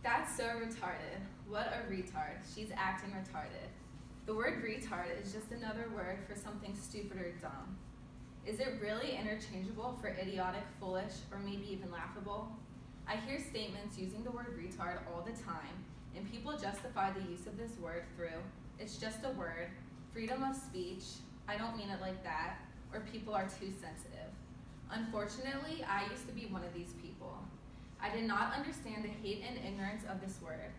That's so retarded. What a retard. She's acting retarded. The word retard is just another word for something stupid or dumb. Is it really interchangeable for idiotic, foolish, or maybe even laughable? I hear statements using the word retard all the time, and people justify the use of this word through, it's just a word, freedom of speech, I don't mean it like that, or people are too sensitive. Unfortunately, I used to be one of these people. I did not understand the hate and ignorance of this word.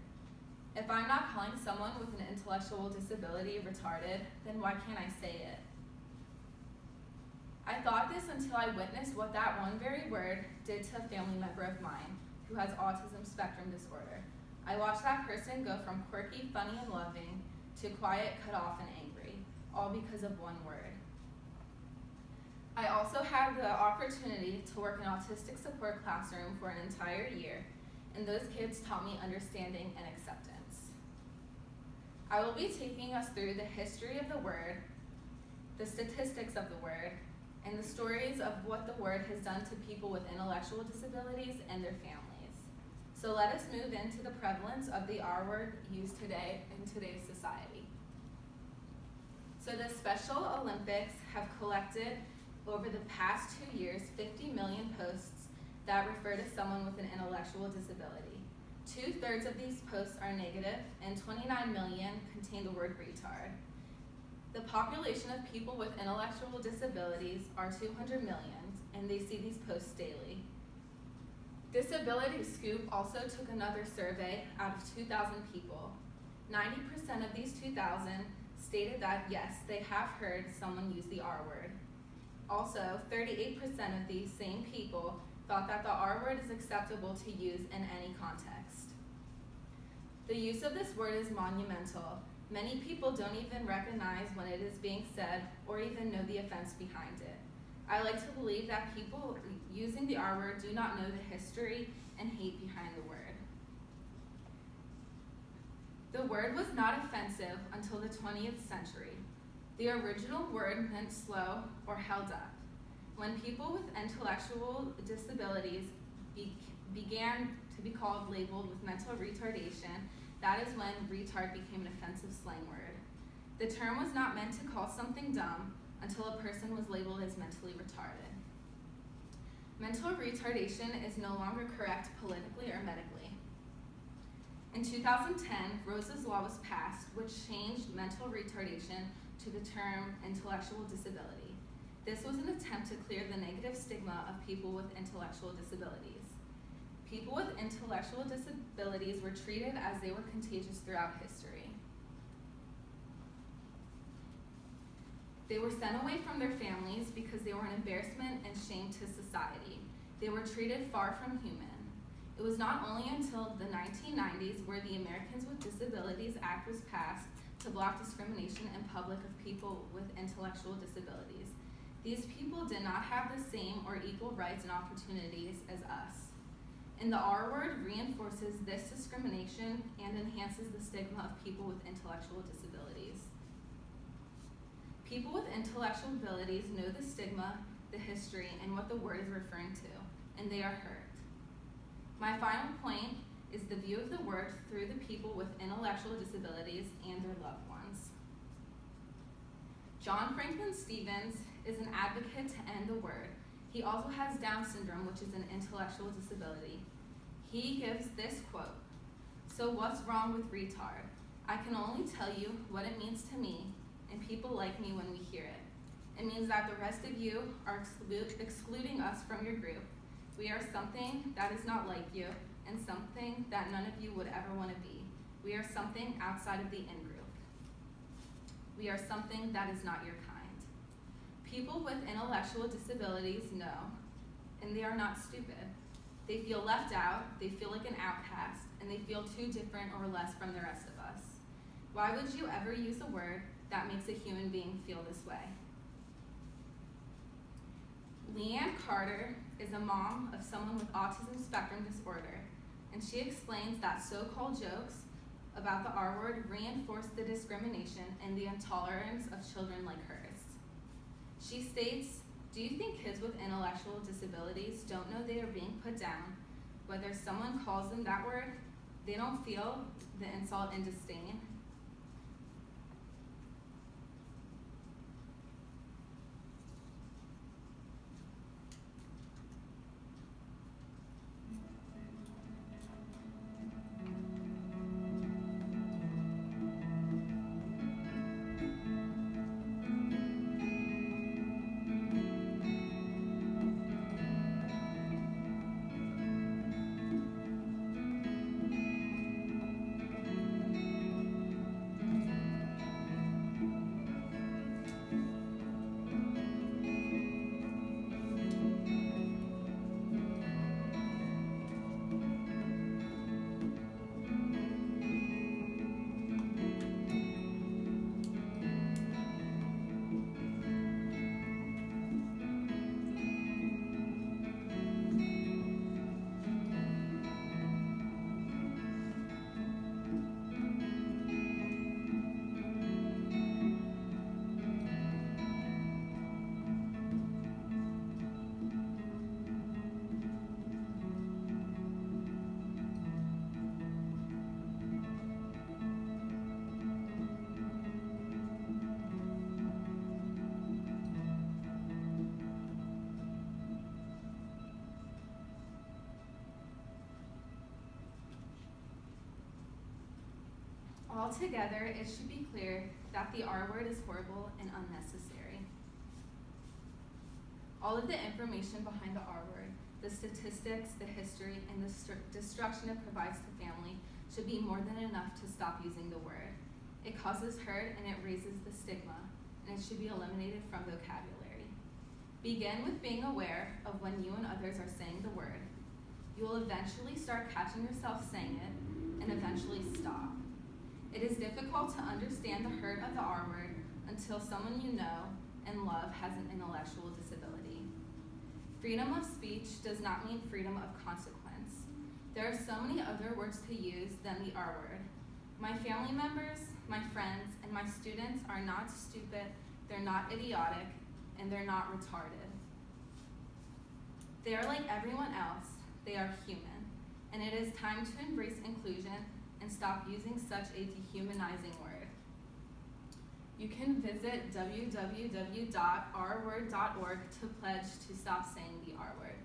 If I'm not calling someone with an intellectual disability retarded, then why can't I say it? I thought this until I witnessed what that one very word did to a family member of mine who has autism spectrum disorder. I watched that person go from quirky, funny, and loving to quiet, cut off, and angry, all because of one word. I also had the opportunity to work in an autistic support classroom for an entire year, and those kids taught me understanding and acceptance. I will be taking us through the history of the word, the statistics of the word, and the stories of what the word has done to people with intellectual disabilities and their families. So let us move into the prevalence of the R word used today in today's society. So the Special Olympics have collected over the past 2 years 50 million posts that refer to someone with an intellectual disability. 2/3 of these posts are negative, and 29 million contain the word retard. The population of people with intellectual disabilities are 200 million, and they see these posts daily. Disability Scoop also took another survey out of 2,000 people. 90% of these 2,000 stated that yes, they have heard someone use the R word. Also, 38% of these same people thought that the R word is acceptable to use in any context. The use of this word is monumental. Many people don't even recognize when it is being said or even know the offense behind it. I like to believe that people using the R word do not know the history and hate behind the word. The word was not offensive until the 20th century. The original word meant slow or held up. When people with intellectual disabilities began to be labeled with mental retardation, that is when retard became an offensive slang word. The term was not meant to call something dumb until a person was labeled as mentally retarded. Mental retardation is no longer correct politically or medically. In 2010, Rose's Law was passed, which changed mental retardation to the term intellectual disability. This was an attempt to clear the negative stigma of people with intellectual disabilities. People with intellectual disabilities were treated as they were contagious throughout history. They were sent away from their families because they were an embarrassment and shame to society. They were treated far from human. It was not only until the 1990s where the Americans with Disabilities Act was passed to block discrimination in public of people with intellectual disabilities. These people did not have the same or equal rights and opportunities as us. And the R word reinforces this discrimination and enhances the stigma of people with intellectual disabilities. People with intellectual abilities know the stigma, the history, and what the word is referring to, and they are hurt. My final point is the view of the word through the people with intellectual disabilities and their loved ones. John Franklin Stevens is an advocate to end the word. He also has Down syndrome, which is an intellectual disability. He gives this quote, "So what's wrong with retard? I can only tell you what it means to me and people like me when we hear it. It means that the rest of you are excluding us from your group. We are something that is not like you and something that none of you would ever want to be. We are something outside of the in-group. We are something that is not your kind." People with intellectual disabilities know, and they are not stupid. They feel left out, they feel like an outcast, and they feel too different or less from the rest of us. Why would you ever use a word that makes a human being feel this way? Leanne Carter is a mom of someone with autism spectrum disorder, and she explains that so-called jokes about the R word reinforce the discrimination and the intolerance of children like hers. She states, "Do you think kids with intellectual disabilities don't know they are being put down? Whether someone calls them that word, They don't feel the insult and disdain. Altogether, it should be clear that the R word is horrible and unnecessary. All of the information behind the R word, the statistics, the history, and the destruction it provides to family should be more than enough to stop using the word. It causes hurt and it raises the stigma, and it should be eliminated from vocabulary. Begin with being aware of when you and others are saying the word. You will eventually start catching yourself saying it, and eventually stop. It is difficult to understand the hurt of the R word until someone you know and love has an intellectual disability. Freedom of speech does not mean freedom of consequence. There are so many other words to use than the R word. My family members, my friends, and my students are not stupid, they're not idiotic, and they're not retarded. They are like everyone else, they are human, and it is time to embrace inclusion and stop using such a dehumanizing word. You can visit www.rword.org to pledge to stop saying the R word.